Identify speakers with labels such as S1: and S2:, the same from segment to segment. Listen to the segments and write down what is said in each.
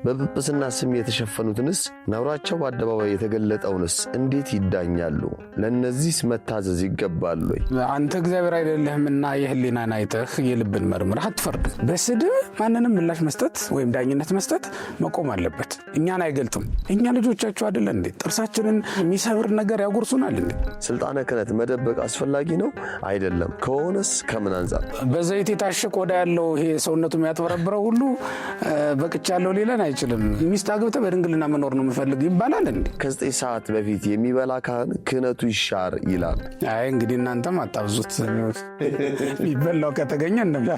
S1: በጵጵስና ስም የተሸፈኑትንስ ነውራቸው በአደባባይ የተገለጠውንስ እንዴት ይዳኛሉ? ለነዚህስ መታዘዝ ይገባል ወይ?
S2: አንተ እግዚአብሔር አይደለህምና የህሊናን አይተህ የልብን መርምረህ አትፈርድ። በስድብ ማንንም ምላሽ መስጠት ወይም ዳኝነት መስጠት መቆም አለበት። እኛን አይገልጥም። እኛ ልጆቻቸው አይደለን እንዴ? ጥርሳችንን የሚሰብር ነገር ያጎርሱናል እንዴ?
S1: ስልጣነ ክህነት መደበቅ አስፈላጊ ነው አይደለም? ከሆነስ ከምን አንፃር?
S2: በዘይት የታሸ ቆዳ ያለው ይሄ ሰውነቱ የሚያጥበረብረው ሁሉ በቅቻለሁ ሊለን አይችልም። ሚስት አግብተህ በድንግልና መኖር ነው የምፈልግ ይባላል እንዴ?
S1: ከ9 ሰዓት በፊት የሚበላ ካህን ክህነቱ ይሻር ይላል።
S2: አይ እንግዲህ እናንተም አጣብዙት። ይበላው ከተገኘ እንብላ።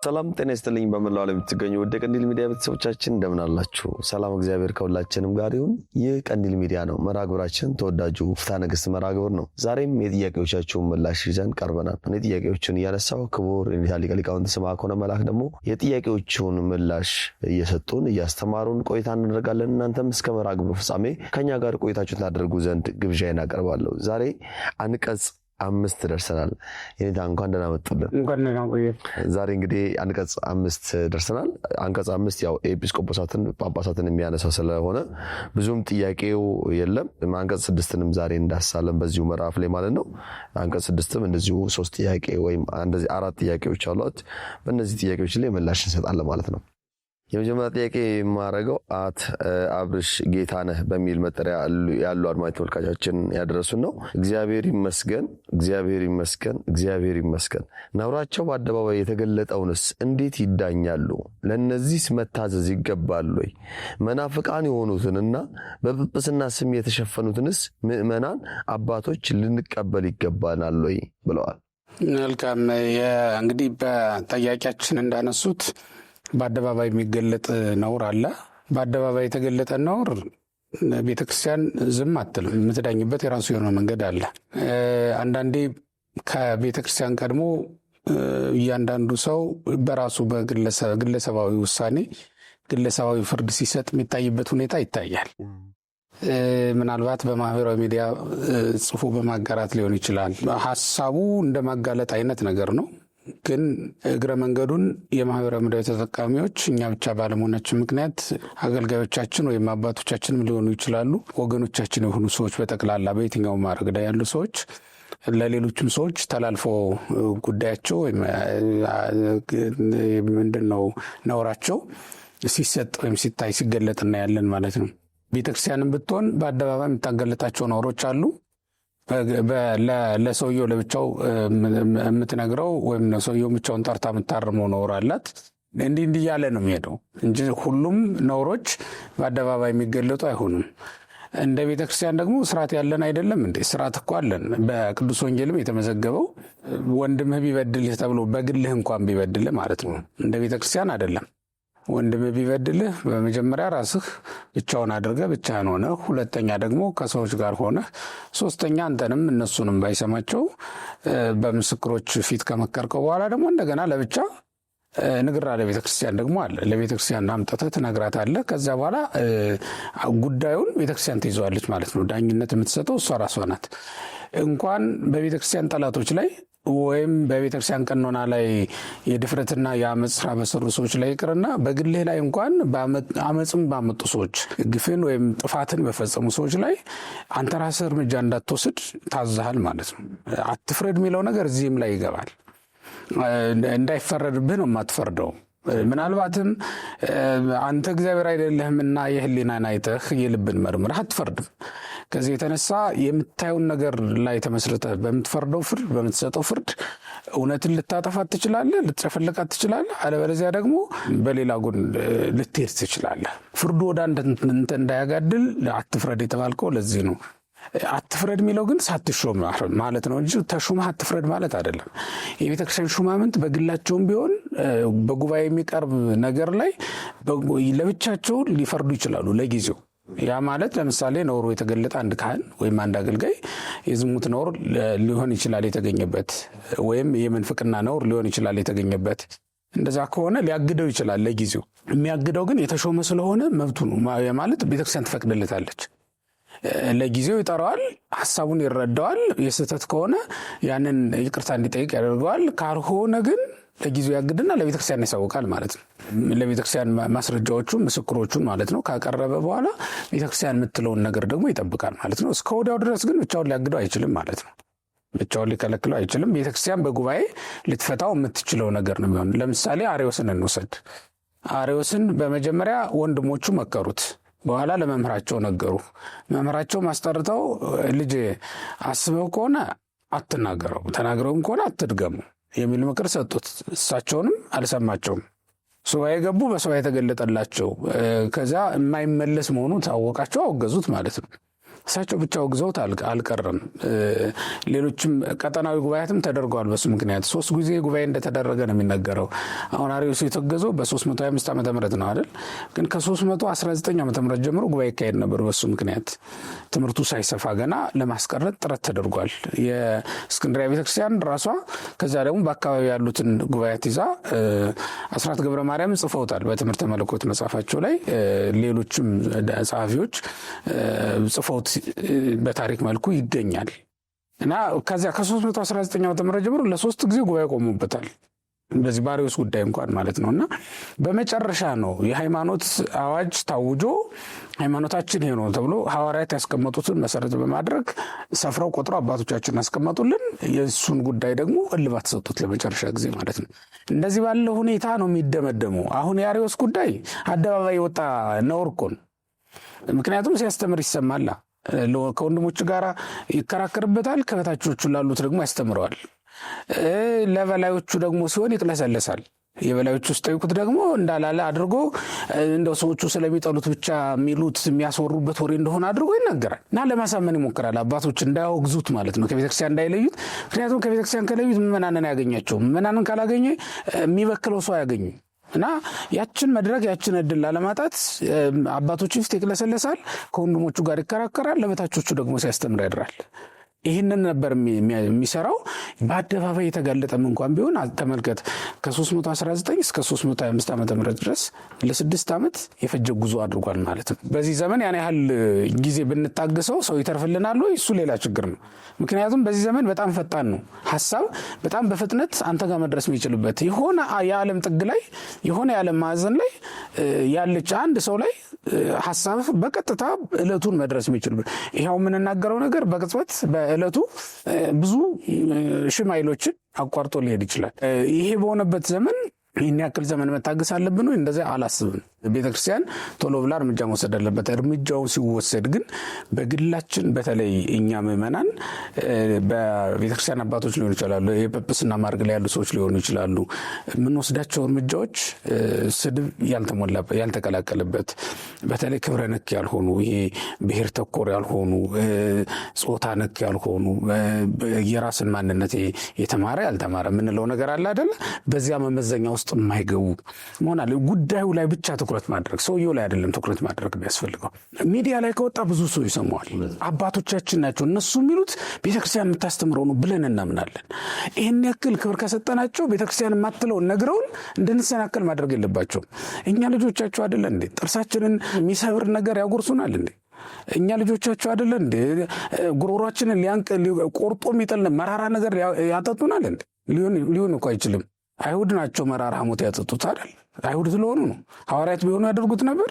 S1: ሰላም ጤና ይስጥልኝ። በመላው ዓለም የምትገኙ ወደ ቀንዲል ሚዲያ ቤተሰቦቻችን እንደምን አላችሁ? ሰላም እግዚአብሔር ከሁላችንም ጋር ይሁን። ይህ ቀንዲል ሚዲያ ነው። መራግብራችን ተወዳጁ ፍትሐ ነገሥት መራግብር ነው። ዛሬም የጥያቄዎቻችሁን ምላሽ ይዘን ቀርበናል። እኔ ጥያቄዎችን እያነሳው ክቡር ሊቀ ሊቃውንት ስምዐኮነ መላክ ደግሞ የጥያቄዎቹን ምላሽ እየሰጡን እያስተማሩን ቆይታ እናደርጋለን። እናንተም እስከ መራግብሩ ፍጻሜ ከኛ ጋር ቆይታችሁን ታደርጉ ዘንድ ግብዣዬን አቀርባለሁ። ዛሬ አንቀጽ 5 ደርሰናል። የኔታ እንኳን ደህና መጡልን።
S2: እንኳን ደህና ቆየ።
S1: ዛሬ እንግዲህ አንቀጽ 5 ደርሰናል። አንቀጽ 5 ያው ኤጲስቆጶሳትን ጳጳሳትን የሚያነሳው ስለሆነ ብዙም ጥያቄው የለም። አንቀጽ 6ንም ዛሬ እንዳሳለን በዚሁ ምዕራፍ ላይ ማለት ነው። አንቀጽ 6ም እንደዚሁ 3 ጥያቄ ወይም እንደዚህ 4 ጥያቄዎች አሉት። በእነዚህ ጥያቄዎች ላይ ምላሽ እንሰጣለን ማለት ነው። የመጀመሪያ ጥያቄ የማደርገው አብርሽ ጌታነህ በሚል መጠሪያ ያሉ አድማጭ ተመልካቾችን ያደረሱን ነው። እግዚአብሔር ይመስገን፣ እግዚአብሔር ይመስገን፣ እግዚአብሔር ይመስገን። ነውራቸው በአደባባይ የተገለጠውንስ እንዴት ይዳኛሉ? ለነዚህስ መታዘዝ ይገባል ወይ? መናፍቃን የሆኑትንና በጵጵስና ስም የተሸፈኑትንስ ምዕመናን አባቶች ልንቀበል ይገባናል ወይ ብለዋል።
S2: መልካም። እንግዲህ በጥያቄያችን እንዳነሱት በአደባባይ የሚገለጥ ነውር አለ። በአደባባይ የተገለጠ ነውር ቤተክርስቲያን ዝም አትልም። የምትዳኝበት የራሱ የሆነ መንገድ አለ። አንዳንዴ ከቤተክርስቲያን ቀድሞ እያንዳንዱ ሰው በራሱ በግለሰባዊ ውሳኔ ግለሰባዊ ፍርድ ሲሰጥ የሚታይበት ሁኔታ ይታያል። ምናልባት በማህበራዊ ሚዲያ ጽፎ በማጋራት ሊሆን ይችላል። ሀሳቡ እንደ ማጋለጥ አይነት ነገር ነው። ግን እግረ መንገዱን የማህበራዊ ሚዲያ ተጠቃሚዎች እኛ ብቻ ባለመሆናችን ምክንያት አገልጋዮቻችን ወይም አባቶቻችንም ሊሆኑ ይችላሉ፣ ወገኖቻችን የሆኑ ሰዎች በጠቅላላ በየትኛው ማዕረግ ላይ ያሉ ሰዎች ለሌሎችም ሰዎች ተላልፎ ጉዳያቸው ወይም ምንድነው ነውራቸው ሲሰጥ ወይም ሲታይ ሲገለጥ እናያለን ማለት ነው። ቤተክርስቲያንም ብትሆን በአደባባይ የምታገለጣቸው ነውሮች አሉ። ለሰውየው ለብቻው የምትነግረው ወይም ሰውየው ብቻውን ጠርታ የምታርመው ነውር አላት። እንዲህ ያለ ነው የሚሄደው እንጂ ሁሉም ነውሮች በአደባባይ የሚገለጡ አይሆኑም። እንደ ቤተክርስቲያን ደግሞ ስርዓት ያለን አይደለም እንዴ? ስርዓት እኮ አለን። በቅዱስ ወንጌልም የተመዘገበው ወንድምህ ቢበድልህ ተብሎ በግልህ እንኳን ቢበድልህ ማለት ነው። እንደ ቤተክርስቲያን አይደለም። ወንድምህ ቢበድልህ በመጀመሪያ ራስህ ብቻውን አድርገህ ብቻህን ሆነህ፣ ሁለተኛ ደግሞ ከሰዎች ጋር ሆነህ፣ ሶስተኛ አንተንም እነሱንም ባይሰማቸው በምስክሮች ፊት ከመከርከው በኋላ ደግሞ እንደገና ለብቻ ንግራ ለቤተክርስቲያን ደግሞ አለ። ለቤተክርስቲያን አምጥተህ ትነግራታለህ። ከዛ በኋላ ጉዳዩን ቤተክርስቲያን ትይዘዋለች ማለት ነው። ዳኝነት የምትሰጠው እሷ ራሷ ናት። እንኳን በቤተክርስቲያን ጠላቶች ላይ ወይም በቤተክርስቲያን ቀኖና ላይ የድፍረትና የአመፅ ስራ በሰሩ ሰዎች ላይ ይቅርና በግልህ ላይ እንኳን አመፅም ባመጡ ሰዎች ግፍን ወይም ጥፋትን በፈጸሙ ሰዎች ላይ አንተ ራስህ እርምጃ እንዳትወስድ ታዛሃል ማለት ነው። አትፍረድ የሚለው ነገር እዚህም ላይ ይገባል። እንዳይፈረድብህ ነው የማትፈርደው። ምናልባትም አንተ እግዚአብሔር አይደለህምና የህሊናን አይተህ የልብን መርምረህ አትፈርድም። ከዚህ የተነሳ የምታየውን ነገር ላይ ተመስርተህ በምትፈርደው ፍርድ በምትሰጠው ፍርድ እውነትን ልታጠፋት ትችላለህ፣ ልትጨፈልቃት ትችላለህ። አለበለዚያ ደግሞ በሌላ ጎን ልትሄድ ትችላለህ። ፍርዱ ወደ አንተ እንዳያጋድል አትፍረድ የተባልከው ለዚህ ነው። አትፍረድ የሚለው ግን ሳትሾም ማለት ነው እንጂ ተሾመህ አትፍረድ ማለት አይደለም። የቤተክርስቲያን ሹማምንት በግላቸውም ቢሆን በጉባኤ የሚቀርብ ነገር ላይ ለብቻቸው ሊፈርዱ ይችላሉ ለጊዜው። ያ ማለት ለምሳሌ ነውሩ የተገለጠ አንድ ካህን ወይም አንድ አገልጋይ የዝሙት ነውር ሊሆን ይችላል የተገኘበት፣ ወይም የምንፍቅና ነውር ሊሆን ይችላል የተገኘበት። እንደዛ ከሆነ ሊያግደው ይችላል ለጊዜው። የሚያግደው ግን የተሾመ ስለሆነ መብቱ ነው ማለት ቤተክርስቲያን ትፈቅድለታለች። ለጊዜው ይጠራዋል፣ ሐሳቡን ይረዳዋል። የስህተት ከሆነ ያንን ይቅርታ እንዲጠይቅ ያደርገዋል። ካልሆነ ግን ለጊዜው ያግድና ለቤተክርስቲያን ያሳውቃል ማለት ነው። ለቤተክርስቲያን ማስረጃዎቹን ምስክሮቹን ማለት ነው ካቀረበ በኋላ ቤተክርስቲያን የምትለውን ነገር ደግሞ ይጠብቃል ማለት ነው። እስከ ወዲያው ድረስ ግን ብቻውን ሊያግደው አይችልም ማለት ነው። ብቻውን ሊከለክለው አይችልም። ቤተክርስቲያን በጉባኤ ልትፈታው የምትችለው ነገር ነው የሚሆን። ለምሳሌ አርዮስን እንውሰድ። አርዮስን በመጀመሪያ ወንድሞቹ መከሩት፣ በኋላ ለመምህራቸው ነገሩ። መምህራቸው ማስጠርተው ልጅ አስበው ከሆነ አትናገረው፣ ተናግረውም ከሆነ አትድገሙ የሚል ምክር ሰጡት። እሳቸውንም አልሰማቸውም። ሱባኤ ገቡ፣ በሱባኤ ተገለጠላቸው። ከዛ የማይመለስ መሆኑ ታወቃቸው፣ አወገዙት ማለት ነው። እሳቸው ብቻ ወግዘውት አልቀረም። ሌሎችም ቀጠናዊ ጉባኤያትም ተደርገዋል በሱ ምክንያት። 3 ጊዜ ጉባኤ እንደተደረገ ነው የሚነገረው። አሁን አርዮስ የተወገዘው በ325 ዓመተ ምህረት ነው አይደል? ግን ከ319 ዓመተ ምህረት ጀምሮ ጉባኤ ይካሄድ ነበር በሱ ምክንያት። ትምህርቱ ሳይሰፋ ገና ለማስቀረት ጥረት ተደርጓል። የእስክንድርያ ቤተክርስቲያን ራሷ ከዛ ደግሞ በአካባቢ ያሉትን ጉባኤያት ይዛ አስራት ገብረ ማርያም ጽፈውታል በትምህርተ መለኮት መጽሐፋቸው ላይ። ሌሎችም ጸሐፊዎች ጽፈውት በታሪክ መልኩ ይገኛል። እና ከዚያ ከ319 ዓመተ ምህረት ጀምሮ ለ3 ጊዜ ጉባኤ ቆሙበታል። በዚህ በአርዮስ ጉዳይ እንኳን ማለት ነው። እና በመጨረሻ ነው የሃይማኖት አዋጅ ታውጆ ሃይማኖታችን ይሄ ነው ተብሎ ሐዋርያት ያስቀመጡትን መሰረት በማድረግ ሰፍረው ቆጥረው አባቶቻችን ያስቀመጡልን የእሱን ጉዳይ ደግሞ እልባት ሰጡት ለመጨረሻ ጊዜ ማለት ነው። እንደዚህ ባለው ሁኔታ ነው የሚደመደመው። አሁን የአርዮስ ጉዳይ አደባባይ የወጣ ነውር እኮ ነው። ምክንያቱም ሲያስተምር ይሰማላ። ከወንድሞቹ ጋር ይከራከርበታል፣ ከበታቾቹ ላሉት ደግሞ ያስተምረዋል። ለበላዮቹ ደግሞ ሲሆን ይቅለሰለሳል። የበላዮቹ ውስጥ ጠይቁት ደግሞ እንዳላለ አድርጎ እንደው ሰዎቹ ስለሚጠሉት ብቻ የሚሉት የሚያስወሩበት ወሬ እንደሆነ አድርጎ ይናገራል እና ለማሳመን ይሞክራል። አባቶች እንዳያወግዙት ማለት ነው፣ ከቤተክርስቲያን እንዳይለዩት። ምክንያቱም ከቤተክርስቲያን ከለዩት ምዕመናንን አያገኛቸውም። ምዕመናንን ካላገኘ የሚበክለው ሰው አያገኙ እና ያችን መድረክ ያችን እድል ላለማጣት አባቶች ፊት ይቅለሰለሳል፣ ከወንድሞቹ ጋር ይከራከራል፣ ለበታቾቹ ደግሞ ሲያስተምር ያድራል። ይህንን ነበር የሚሰራው። በአደባባይ የተጋለጠም እንኳን ቢሆን ተመልከት፣ ከ319 እስከ 325 ዓመተ ምህረት ድረስ ለ6 ዓመት የፈጀ ጉዞ አድርጓል ማለት ነው። በዚህ ዘመን ያን ያህል ጊዜ ብንታገሰው ሰው ይተርፍልናል ወይ? እሱ ሌላ ችግር ነው። ምክንያቱም በዚህ ዘመን በጣም ፈጣን ነው ሐሳብ፣ በጣም በፍጥነት አንተ ጋር መድረስ የሚችልበት የሆነ የዓለም ጥግ ላይ የሆነ የዓለም ማዕዘን ላይ ያለች አንድ ሰው ላይ ሐሳብ በቀጥታ ዕለቱን መድረስ የሚችልበት። ይሄው የምንናገረው ነገር በቅጽበት በዕለቱ ብዙ ሺህ ማይሎችን አቋርጦ ሊሄድ ይችላል። ይሄ በሆነበት ዘመን ይህን ያክል ዘመን መታገስ አለብን ወይ? እንደዚያ አላስብም። ቤተክርስቲያን ቶሎ ብላ እርምጃ መውሰድ አለበት። እርምጃው ሲወሰድ ግን በግላችን በተለይ እኛ ምዕመናን በቤተክርስቲያን አባቶች ሊሆኑ ይችላሉ፣ የጵጵስና ማዕረግ ላይ ያሉ ሰዎች ሊሆኑ ይችላሉ። የምንወስዳቸው እርምጃዎች ስድብ ያልተቀላቀለበት፣ በተለይ ክብረ ነክ ያልሆኑ፣ ይሄ ብሔር ተኮር ያልሆኑ፣ ጾታ ነክ ያልሆኑ፣ የራስን ማንነት የተማረ ያልተማረ የምንለው ነገር አለ አይደለ? በዚያ መመዘኛ ውስጥ የማይገቡ መሆን አለ። ጉዳዩ ላይ ብቻ ትኩረት ማድረግ፣ ሰውየው ላይ አይደለም ትኩረት ማድረግ የሚያስፈልገው። ሚዲያ ላይ ከወጣ ብዙ ሰው ይሰማዋል። አባቶቻችን ናቸው እነሱ የሚሉት ቤተክርስቲያን የምታስተምረው ነው ብለን እናምናለን። ይህን ያክል ክብር ከሰጠናቸው ቤተክርስቲያን የማትለውን ነግረውን እንድንሰናከል ማድረግ የለባቸውም። እኛ ልጆቻቸው አይደለን እንዴ? ጥርሳችንን የሚሰብር ነገር ያጎርሱናል እንዴ? እኛ ልጆቻቸው አይደለን እንዴ? ጉሮሯችንን ቆርጦ የሚጥል መራራ ነገር ያጠጡናል እንዴ? ሊሆን እኮ አይችልም። አይሁድ ናቸው መራራ ሐሞት ያጠጡት አይደል? አይሁድ ስለሆኑ ነው። ሐዋርያት ቢሆኑ ያደርጉት ነበር?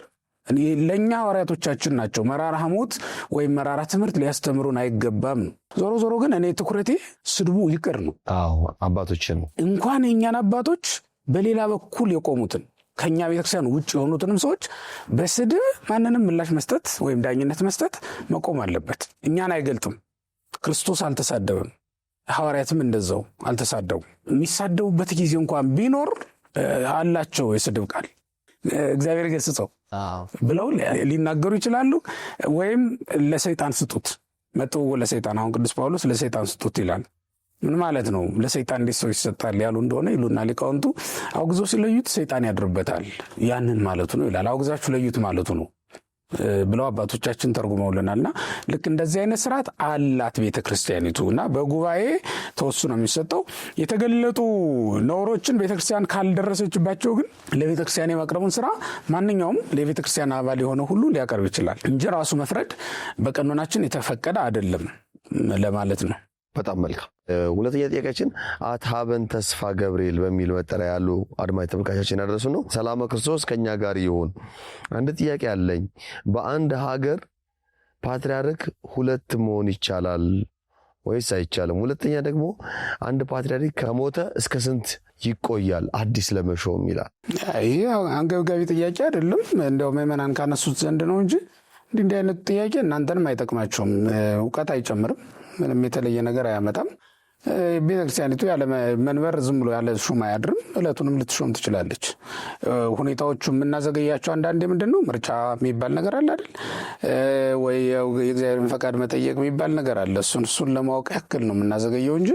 S2: ለእኛ ሐዋርያቶቻችን ናቸው መራራ ሐሞት ወይም መራራ ትምህርት ሊያስተምሩን አይገባም ነው። ዞሮ ዞሮ ግን እኔ ትኩረቴ ስድቡ ይቅር ነው።
S1: አባቶችን
S2: እንኳን የእኛን አባቶች በሌላ በኩል የቆሙትን ከኛ ቤተክርስቲያን ውጭ የሆኑትንም ሰዎች በስድብ ማንንም ምላሽ መስጠት ወይም ዳኝነት መስጠት መቆም አለበት። እኛን አይገልጥም። ክርስቶስ አልተሳደበም። ሐዋርያትም እንደዛው አልተሳደቡ። የሚሳደቡበት ጊዜ እንኳን ቢኖር አላቸው የስድብ ቃል እግዚአብሔር ገስጸው ብለው ሊናገሩ ይችላሉ። ወይም ለሰይጣን ስጡት፣ መጥተው ለሰይጣን። አሁን ቅዱስ ጳውሎስ ለሰይጣን ስጡት ይላል። ምን ማለት ነው? ለሰይጣን እንዴት ሰው ይሰጣል ያሉ እንደሆነ ይሉና ሊቃውንቱ አውግዞ ሲለዩት ሰይጣን ያድርበታል ያንን ማለቱ ነው ይላል። አውግዛችሁ ለዩት ማለቱ ነው። ብለው አባቶቻችን ተርጉመውልናልና ልክ እንደዚህ አይነት ስርዓት አላት ቤተክርስቲያኒቱ እና በጉባኤ ተወስኖ የሚሰጠው። የተገለጡ ነውሮችን ቤተክርስቲያን ካልደረሰችባቸው ግን ለቤተክርስቲያን የማቅረቡን ስራ ማንኛውም ለቤተክርስቲያን አባል የሆነ ሁሉ ሊያቀርብ ይችላል እንጂ ራሱ መፍረድ በቀኖናችን የተፈቀደ አይደለም ለማለት ነው።
S1: በጣም መልካም። ሁለተኛ ጥያቄያችን አትሀበን ተስፋ ገብርኤል በሚል መጠሪያ ያሉ አድማጭ ተመልካቾቻችን ያደረሱ ነው። ሰላም ክርስቶስ ከኛ ጋር ይሁን። አንድ ጥያቄ አለኝ። በአንድ ሀገር ፓትርያርክ ሁለት መሆን ይቻላል ወይስ አይቻልም? ሁለተኛ ደግሞ አንድ ፓትርያርክ ከሞተ እስከ ስንት ይቆያል አዲስ ለመሾም ይላል።
S2: ይሄ አንገብጋቢ ጥያቄ አይደለም፣ እንደው ምዕመናን ካነሱት ዘንድ ነው እንጂ እንዲህ አይነት ጥያቄ እናንተንም አይጠቅማቸውም፣ እውቀት አይጨምርም፣ ምንም የተለየ ነገር አያመጣም። ቤተክርስቲያኒቱ ያለ መንበር ዝም ብሎ ያለ ሹም አያድርም። እለቱንም ልትሾም ትችላለች። ሁኔታዎቹ የምናዘገያቸው አንዳንዴ ምንድን ነው ምርጫ የሚባል ነገር አለ አይደል? ወይ የእግዚአብሔርን ፈቃድ መጠየቅ የሚባል ነገር አለ። እሱን ለማወቅ ያክል ነው የምናዘገየው እንጂ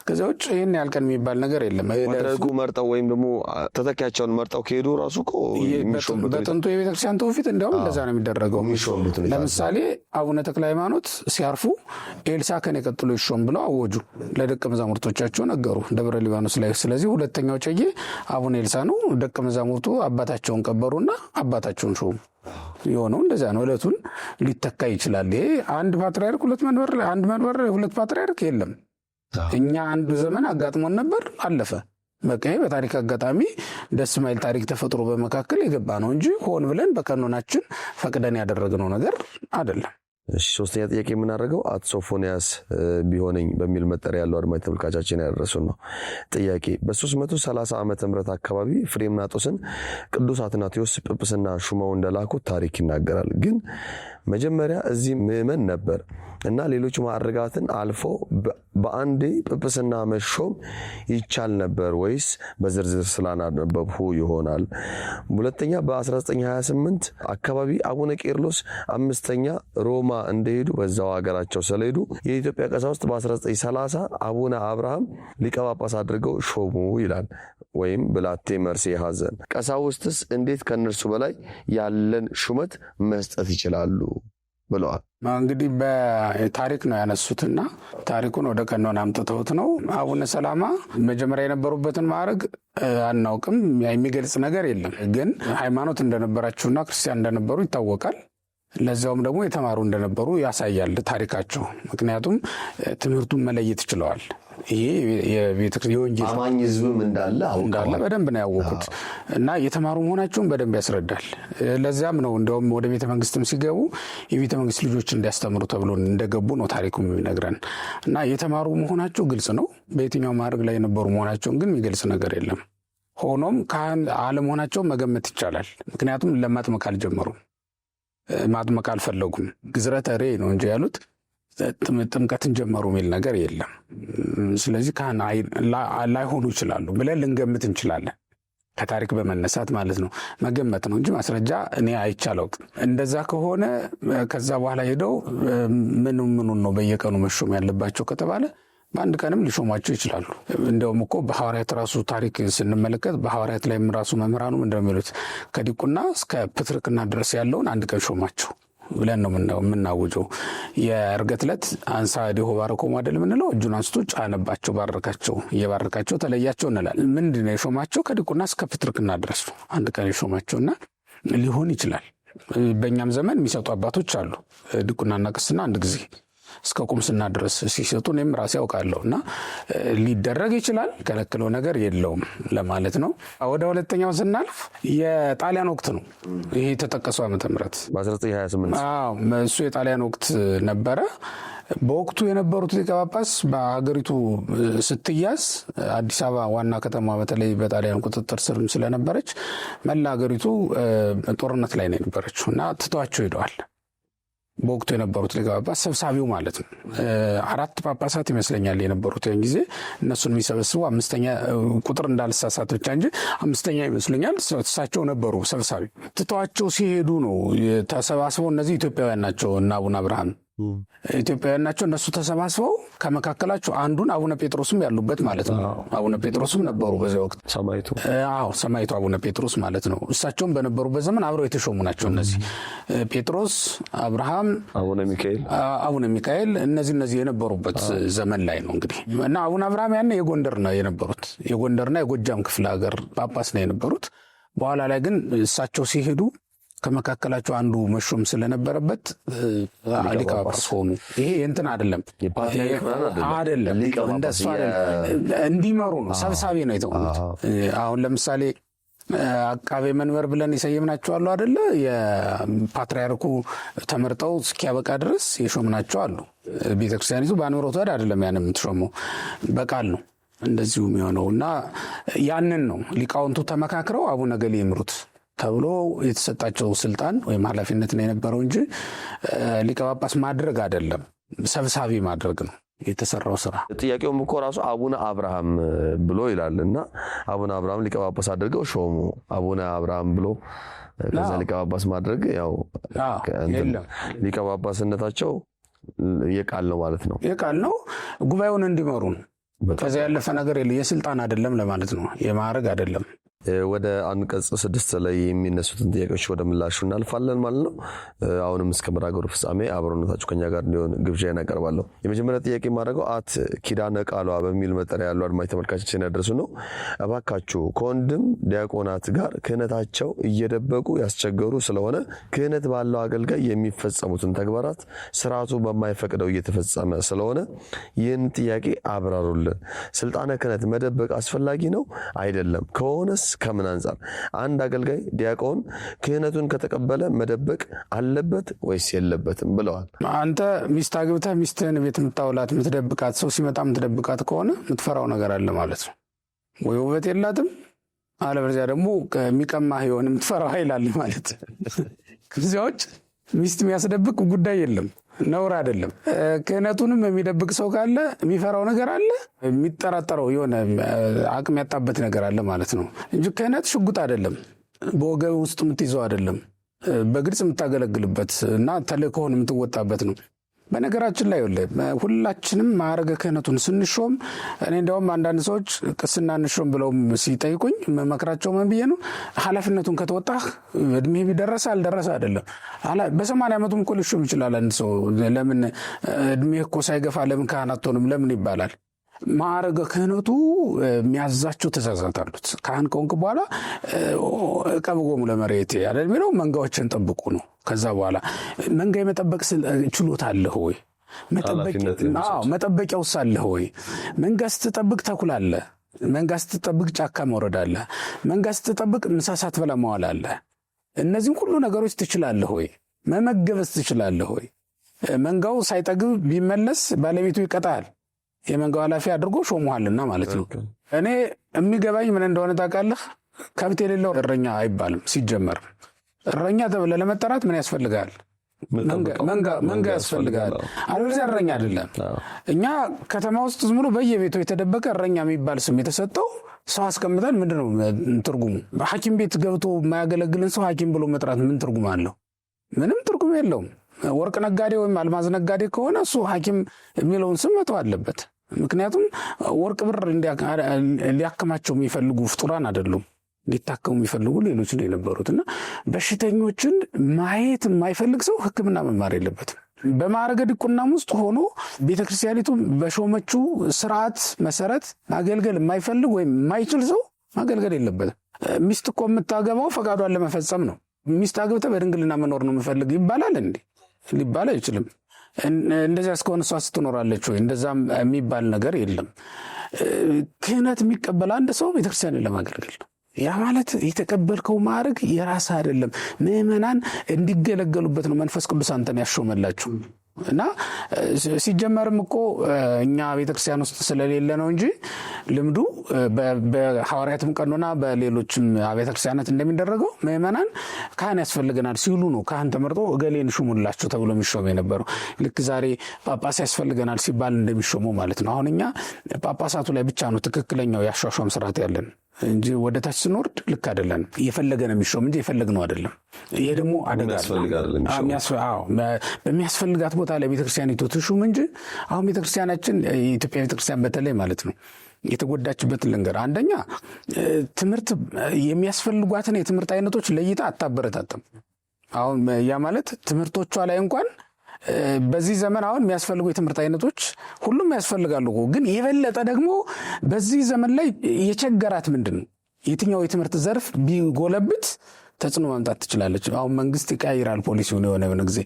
S2: ከዚያ ውጭ ይህን ያህል ቀን የሚባል ነገር የለም።
S1: ማድረጉ መርጠው ወይም ደግሞ ተተኪያቸውን መርጠው ከሄዱ ራሱ እኮ
S2: በጥንቱ የቤተክርስቲያን ትውፊት እንዲያውም እንደዛ ነው የሚደረገው። ለምሳሌ አቡነ ተክለ ሃይማኖት ሲያርፉ ኤልሳ ከኔ ቀጥሎ ይሾም ብለው አወጁ። ለደቀ መዛሙርቶቻቸው ነገሩ ደብረ ሊባኖስ ላይ። ስለዚህ ሁለተኛው እጨጌ አቡነ ኤልሳ ነው። ደቀ መዛሙርቱ አባታቸውን ቀበሩና አባታቸውን ሾሙ። የሆነው እንደዛ ነው። እለቱን ሊተካ ይችላል። ይሄ አንድ ፓትርያርክ ሁለት መንበር፣ አንድ መንበር ሁለት ፓትርያርክ የለም። እኛ አንዱ ዘመን አጋጥሞን ነበር፣ አለፈ። በቃ በታሪክ አጋጣሚ ደስ ማይል ታሪክ ተፈጥሮ በመካከል የገባ ነው እንጂ ሆን ብለን በቀኖናችን ፈቅደን ያደረግነው ነገር አይደለም።
S1: ሶስተኛ ጥያቄ የምናደርገው አቶ ሶፎንያስ ቢሆነኝ በሚል መጠሪያ ያለው አድማጭ ተመልካቻችን ያደረሱን ነው። ጥያቄ በ330 ዓመተ ምህረት አካባቢ ፍሬምናጦስን ቅዱስ አትናቴዎስ ጵጵስና ሹመው እንደላኩት ታሪክ ይናገራል። ግን መጀመሪያ እዚህ ምዕመን ነበር እና ሌሎች ማዕረጋትን አልፎ በአንዴ ጵጵስና መሾም ይቻል ነበር ወይስ በዝርዝር ስላነበብሁ ይሆናል? ሁለተኛ በ1928 አካባቢ አቡነ ቄርሎስ አምስተኛ ሮማ እንደሄዱ በዛው ሀገራቸው ስለሄዱ የኢትዮጵያ ቀሳውስት በ1930 አቡነ አብርሃም ሊቀ ጳጳስ አድርገው ሾሙ ይላል። ወይም ብላቴ መርሴ ሐዘን ቀሳውስትስ እንዴት ከነርሱ በላይ ያለን ሹመት መስጠት ይችላሉ ብለዋል።
S2: እንግዲህ በታሪክ ነው ያነሱትና ታሪኩን ወደ ቀኖና አምጥተውት ነው። አቡነ ሰላማ መጀመሪያ የነበሩበትን ማዕረግ አናውቅም፣ የሚገልጽ ነገር የለም። ግን ሃይማኖት እንደነበራቸውና ክርስቲያን እንደነበሩ ይታወቃል። ለዛውም ደግሞ የተማሩ እንደነበሩ ያሳያል ታሪካቸው። ምክንያቱም ትምህርቱን መለየት ችለዋል። ይሄ የወንጌል
S1: አማኝ ሕዝብም እንዳለ
S2: በደንብ ነው ያወቁት እና የተማሩ መሆናቸውን በደንብ ያስረዳል። ለዛም ነው እንደውም ወደ ቤተ መንግስትም ሲገቡ የቤተ መንግስት ልጆች እንዲያስተምሩ ተብሎ እንደገቡ ነው ታሪኩ የሚነግረን እና የተማሩ መሆናቸው ግልጽ ነው። በየትኛው ማዕረግ ላይ የነበሩ መሆናቸውን ግን የሚገልጽ ነገር የለም። ሆኖም ካህን አለመሆናቸውን መገመት ይቻላል። ምክንያቱም ለማጥመቅ አልጀመሩም፣ ማጥመቅ አልፈለጉም። ግዝረተ ሬ ነው እንጂ ያሉት ጥምቀትን ጀመሩ የሚል ነገር የለም። ስለዚህ ካህን ላይሆኑ ይችላሉ ብለን ልንገምት እንችላለን። ከታሪክ በመነሳት ማለት ነው። መገመት ነው እንጂ ማስረጃ እኔ አይቻለው። እንደዛ ከሆነ ከዛ በኋላ ሄደው ምኑን ነው በየቀኑ መሾም ያለባቸው ከተባለ በአንድ ቀንም ሊሾሟቸው ይችላሉ። እንደውም እኮ በሐዋርያት ራሱ ታሪክ ስንመለከት በሐዋርያት ላይም ራሱ መምህራኑ እንደሚሉት ከዲቁና እስከ ፕትርክና ድረስ ያለውን አንድ ቀን ሾማቸው ብለን ነው የምናውጀው። የዕርገት ዕለት አንሳ ዲሆ ባረኮሙ አይደል የምንለው? እጁን አንስቶ ጫነባቸው፣ ባረካቸው፣ እየባረካቸው ተለያቸው እንላለን። ምንድን ነው የሾማቸው? ከዲቁና እስከ ፕትርክና ድረስ ነው አንድ ቀን የሾማቸውና ሊሆን ይችላል። በእኛም ዘመን የሚሰጡ አባቶች አሉ። ዲቁናና ቅስና አንድ ጊዜ እስከ ቁምስና ድረስ ሲሰጡ እኔም ራሴ ያውቃለሁ እና ሊደረግ ይችላል። ከለክለው ነገር የለውም ለማለት ነው። ወደ ሁለተኛው ስናልፍ የጣሊያን ወቅት ነው ይሄ የተጠቀሰው ዓመተ ምህረት በ1928 እሱ የጣሊያን ወቅት ነበረ። በወቅቱ የነበሩት ሊቀ ጳጳስ በሀገሪቱ ስትያዝ አዲስ አበባ ዋና ከተማ በተለይ በጣሊያን ቁጥጥር ስር ስለነበረች መላ ሀገሪቱ ጦርነት ላይ ነው የነበረችው እና ትተዋቸው ሄደዋል። በወቅቱ የነበሩት ሊቀ ጳጳስ ሰብሳቢው ማለት ነው 4 ጳጳሳት ይመስለኛል የነበሩት ያን ጊዜ። እነሱን የሚሰበስቡ አምስተኛ ቁጥር እንዳልሳሳት ብቻ እንጂ አምስተኛ ይመስለኛል እሳቸው ነበሩ ሰብሳቢ። ትተዋቸው ሲሄዱ ነው ተሰባስበው እነዚህ ኢትዮጵያውያን ናቸው እና አቡነ አብርሃም ኢትዮጵያውያን ናቸው። እነሱ ተሰባስበው ከመካከላቸው አንዱን አቡነ ጴጥሮስም ያሉበት ማለት ነው። አቡነ ጴጥሮስም ነበሩ በዚያ ወቅት ሰማዕቱ አቡነ ጴጥሮስ ማለት ነው። እሳቸውም በነበሩበት ዘመን አብረው የተሾሙ ናቸው። እነዚህ ጴጥሮስ፣ አብርሃም፣ አቡነ ሚካኤል እነዚህ የነበሩበት ዘመን ላይ ነው እንግዲህ እና አቡነ አብርሃም ያኔ የጎንደር ነው የነበሩት። የጎንደርና የጎጃም ክፍለ ሀገር ጳጳስ ነው የነበሩት። በኋላ ላይ ግን እሳቸው ሲሄዱ ከመካከላቸው አንዱ መሾም ስለነበረበት ሊቀ ጳጳስ ሆኑ። ይሄ እንትን አይደለም እንደሱ እንዲመሩ ነው፣ ሰብሳቢ ነው የተሆኑት። አሁን ለምሳሌ አቃቤ መንበር ብለን የሰየምናቸው አሉ አይደለ? የፓትርያርኩ ተመርጠው እስኪያበቃ ድረስ የሾምናቸው አሉ። ቤተክርስቲያኒቱ በአንብሮት ወድ አይደለም ያን የምትሾመው በቃል ነው እንደዚሁ የሚሆነው እና ያንን ነው ሊቃውንቱ ተመካክረው አቡነ ገሌ ይምሩት ተብሎ የተሰጣቸው ስልጣን ወይም ኃላፊነት ነው የነበረው እንጂ ሊቀ ጳጳስ ማድረግ አይደለም፣ ሰብሳቢ ማድረግ ነው የተሰራው ስራ።
S1: ጥያቄውም እኮ ራሱ አቡነ አብርሃም ብሎ ይላል እና አቡነ አብርሃም ሊቀ ጳጳስ አድርገው ሾሙ። አቡነ አብርሃም ብሎ ከዛ ሊቀ ጳጳስ ማድረግ ያው ሊቀ ጳጳስነታቸው የቃል ነው ማለት ነው።
S2: የቃል ነው፣ ጉባኤውን እንዲመሩ ነው። ከዚያ ያለፈ ነገር የለ። የስልጣን አይደለም ለማለት ነው፣ የማዕረግ አይደለም።
S1: ወደ አንቀጽ 6 ላይ የሚነሱትን ጥያቄዎች ወደ ምላሹ እናልፋለን ማለት ነው። አሁንም እስከ መርሐ ግብሩ ፍጻሜ አብሮነታችሁ ከኛ ጋር እንዲሆን ግብዣዬን አቀርባለሁ። የመጀመሪያ ጥያቄ የማደርገው አት ኪዳነ ቃሏ በሚል መጠሪያ ያሉ አድማጭ ተመልካቾችን ያደርሱ ነው። እባካችሁ ከወንድም ዲያቆናት ጋር ክህነታቸው እየደበቁ ያስቸገሩ ስለሆነ ክህነት ባለው አገልጋይ የሚፈጸሙትን ተግባራት ስርዓቱ በማይፈቅደው እየተፈጸመ ስለሆነ ይህን ጥያቄ አብራሩልን። ስልጣነ ክህነት መደበቅ አስፈላጊ ነው አይደለም? ከሆነስ ከምን አንጻር? አንድ አገልጋይ ዲያቆን ክህነቱን ከተቀበለ መደበቅ አለበት ወይስ የለበትም ብለዋል።
S2: አንተ ሚስት አግብተህ ሚስትህን ቤት የምታውላት የምትደብቃት፣ ሰው ሲመጣ የምትደብቃት ከሆነ የምትፈራው ነገር አለ ማለት ነው። ወይ ውበት የላትም፣ አለበለዚያ ደግሞ የሚቀማህ የሆነ የምትፈራው ኃይል አለ ማለት። ከዚያ ውጭ ሚስት የሚያስደብቅ ጉዳይ የለም፣ ነውር አይደለም። ክህነቱንም የሚደብቅ ሰው ካለ የሚፈራው ነገር አለ፣ የሚጠራጠረው የሆነ አቅም ያጣበት ነገር አለ ማለት ነው እንጂ ክህነት ሽጉጥ አይደለም፣ በወገብ ውስጥ የምትይዘው አይደለም፣ በግልጽ የምታገለግልበት እና ተልእኮህን የምትወጣበት ነው። በነገራችን ላይ ሁላችንም ማዕረገ ክህነቱን ስንሾም እኔ እንዲያውም አንዳንድ ሰዎች ቅስና እንሾም ብለው ሲጠይቁኝ መክራቸው ምን ብዬ ነው፣ ኃላፊነቱን ከተወጣህ እድሜ ቢደረሰ አልደረሰ አይደለም። በ80 ዓመቱም እኮ ሊሾም ይችላል አንድ ሰው። ለምን እድሜ እኮ ሳይገፋ ለምን ካህን አትሆንም ለምን ይባላል? ማዕረገ ክህነቱ የሚያዛቸው ትእዛዛት አሉት። ካህን ከሆንክ በኋላ ቀብጎሙ ለመሬት ያለ የሚለው መንጋዎችን ጠብቁ ነው። ከዛ በኋላ መንጋ የመጠበቅ ችሎታ አለህ ወይ? መጠበቂያውስ አለህ ወይ? መንጋ ስትጠብቅ ተኩል አለ፣ መንጋ ስትጠብቅ ጫካ መውረድ አለ፣ መንጋ ስትጠብቅ ምሳ ሳትበላ መዋል አለ። እነዚህም ሁሉ ነገሮች ትችላለህ ወይ? መመገበስ ትችላለህ ወይ? መንጋው ሳይጠግብ ቢመለስ ባለቤቱ ይቀጣል። የመንጋው ኃላፊ አድርጎ ሾመዋልና ማለት ነው። እኔ የሚገባኝ ምን እንደሆነ ታውቃለህ? ከብት የሌለው እረኛ አይባልም። ሲጀመር እረኛ ተብለህ ለመጠራት ምን ያስፈልጋል? መንጋ ያስፈልጋል። አለበለዚያ እረኛ አይደለም። እኛ ከተማ ውስጥ ዝም ብሎ በየቤቱ የተደበቀ እረኛ የሚባል ስም የተሰጠው ሰው አስቀምጠን ምንድነው ትርጉሙ? ሐኪም ቤት ገብቶ የማያገለግልን ሰው ሐኪም ብሎ መጥራት ምን ትርጉም አለው? ምንም ትርጉም የለውም። ወርቅ ነጋዴ ወይም አልማዝ ነጋዴ ከሆነ እሱ ሐኪም የሚለውን ስም መተው አለበት። ምክንያቱም ወርቅ ብር ሊያከማቸው የሚፈልጉ ፍጡራን አይደሉም፣ ሊታከሙ የሚፈልጉ ሌሎች ነው የነበሩት። እና በሽተኞችን ማየት የማይፈልግ ሰው ሕክምና መማር የለበትም። በማዕረገ ዲቁናም ውስጥ ሆኖ ቤተክርስቲያኒቱ በሾመችው ስርዓት መሰረት ማገልገል የማይፈልግ ወይም የማይችል ሰው ማገልገል የለበትም። ሚስት እኮ የምታገባው ፈቃዷን ለመፈጸም ነው። ሚስት አግብተህ በድንግልና መኖር ነው የምፈልግ ይባላል እንዴ? ሊባል አይችልም። እንደዚያ እስከሆነ እሷ ስትኖራለች ወይ? እንደዛም የሚባል ነገር የለም። ክህነት የሚቀበል አንድ ሰው ቤተክርስቲያንን ለማገልገል ነው። ያ ማለት የተቀበልከው ማዕረግ የራስህ አይደለም፣ ምዕመናን እንዲገለገሉበት ነው መንፈስ ቅዱስ አንተን ያሾመላችሁ። እና ሲጀመርም እኮ እኛ ቤተክርስቲያን ውስጥ ስለሌለ ነው እንጂ ልምዱ በሐዋርያትም ቀኖና በሌሎችም አብያተ ክርስቲያናት እንደሚደረገው ምዕመናን ካህን ያስፈልገናል ሲሉ ነው ካህን ተመርጦ እገሌን ሹሙላችሁ ተብሎ የሚሾም የነበረው። ልክ ዛሬ ጳጳስ ያስፈልገናል ሲባል እንደሚሾመው ማለት ነው። አሁን እኛ ጳጳሳቱ ላይ ብቻ ነው ትክክለኛው ያሿሿም ስርዓት ያለን። እንጂ ወደ ታች ስንወርድ ልክ አይደለም። የፈለገ ነው የሚሾም እንጂ የፈለግነው አይደለም። ይሄ ደግሞ አደጋ በሚያስፈልጋት ቦታ ላይ ቤተክርስቲያኒቱ ትሹም እንጂ አሁን ቤተክርስቲያናችን የኢትዮጵያ ቤተክርስቲያን በተለይ ማለት ነው የተጎዳችበትን ልንገር። አንደኛ ትምህርት የሚያስፈልጓትን የትምህርት አይነቶች ለይታ አታበረታታም። አሁን ያ ማለት ትምህርቶቿ ላይ እንኳን በዚህ ዘመን አሁን የሚያስፈልጉ የትምህርት አይነቶች ሁሉም ያስፈልጋሉ፣ ግን የበለጠ ደግሞ በዚህ ዘመን ላይ የቸገራት ምንድን ነው? የትኛው የትምህርት ዘርፍ ቢጎለብት ተጽዕኖ ማምጣት ትችላለች። አሁን መንግስት ይቀያይራል ፖሊሲውን። የሆነ ጊዜ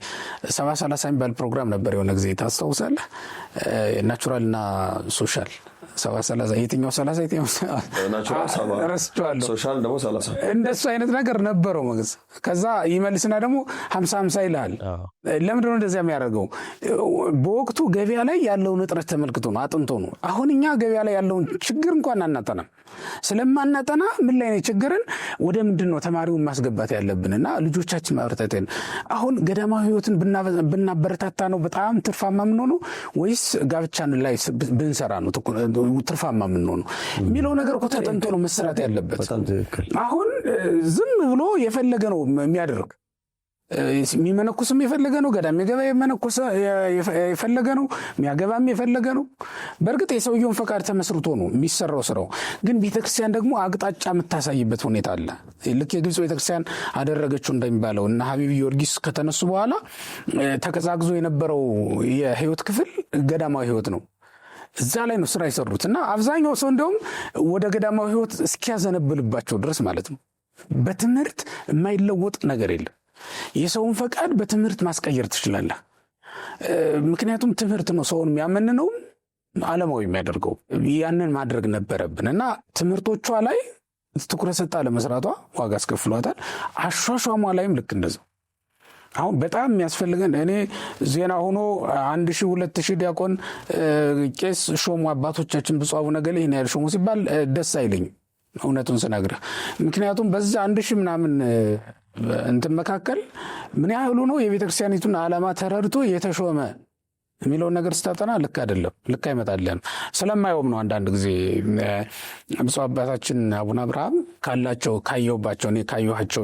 S2: 70-30 የሚባል ፕሮግራም ነበር የሆነ ጊዜ ታስታውሳለህ? ናቹራልና ሶሻል 70-30 የትኛው 30 የትኛው ረስቼዋለሁ።
S1: ሶሻል ደግሞ 30
S2: እንደሱ አይነት ነገር ነበረው መንግስት። ከዛ ይመልስና ደግሞ 50-50 ይልሃል። ለምንድን ነው እንደዚያ የሚያደርገው? በወቅቱ ገበያ ላይ ያለውን እጥረት ተመልክቶ ነው፣ አጥንቶ ነው። አሁን እኛ ገበያ ላይ ያለውን ችግር እንኳን አናጠናም። ስለማናጠና ምን ላይ ነው ችግርን ወደ ምንድን ነው ተማሪውን ማስገባት ያለብንና ልጆቻችን ማበረታታ። አሁን ገዳማዊ ህይወትን ብናበረታታ ነው በጣም ትርፋማ የምንሆነው ወይስ ጋብቻን ላይ ብንሰራ ነው ትርፋማ የምንሆነው የሚለው ነገር እኮ ተጠንቶ ነው መሰራት ያለበት። አሁን ዝም ብሎ የፈለገ ነው የሚያደርግ። የሚመነኩስም የፈለገ ነው፣ ገዳም የገባ የፈለገ ነው፣ የሚያገባም የፈለገ ነው። በእርግጥ የሰውየውን ፈቃድ ተመስርቶ ነው የሚሰራው ስራው። ግን ቤተክርስቲያን ደግሞ አቅጣጫ የምታሳይበት ሁኔታ አለ። ልክ የግብፅ ቤተክርስቲያን አደረገችው እንደሚባለው እና ሀቢብ ጊዮርጊስ ከተነሱ በኋላ ተቀዛቅዞ የነበረው የህይወት ክፍል ገዳማዊ ህይወት ነው። እዛ ላይ ነው ስራ የሰሩት እና አብዛኛው ሰው እንደውም ወደ ገዳማዊ ህይወት እስኪያዘነብልባቸው ድረስ ማለት ነው። በትምህርት የማይለወጥ ነገር የለም። የሰውን ፈቃድ በትምህርት ማስቀየር ትችላለህ። ምክንያቱም ትምህርት ነው ሰውን የሚያመንነው ዓለማዊ የሚያደርገው። ያንን ማድረግ ነበረብን እና ትምህርቶቿ ላይ ትኩረት ሰጣ ለመስራቷ ዋጋ አስከፍሏታል። አሿሿሟ ላይም ልክ እንደዛው። አሁን በጣም የሚያስፈልገን እኔ ዜና ሆኖ 1000-2000 ዲያቆን ቄስ ሾሙ አባቶቻችን ብፁዕ አቡነ ገሌ ይሄን ያህል ሾሙ ሲባል ደስ አይለኝም እውነቱን ስነግርህ። ምክንያቱም በዛ 1000 ምናምን እንትን መካከል ምን ያህሉ ነው የቤተክርስቲያኒቱን ዓላማ ተረድቶ የተሾመ የሚለውን ነገር ስታጠና ልክ አይደለም፣ ልክ አይመጣልህም። ስለማይሆም ነው አንዳንድ ጊዜ ብፁዕ አባታችን አቡነ አብርሃም ካየሁባቸው እኔ ካየኋቸው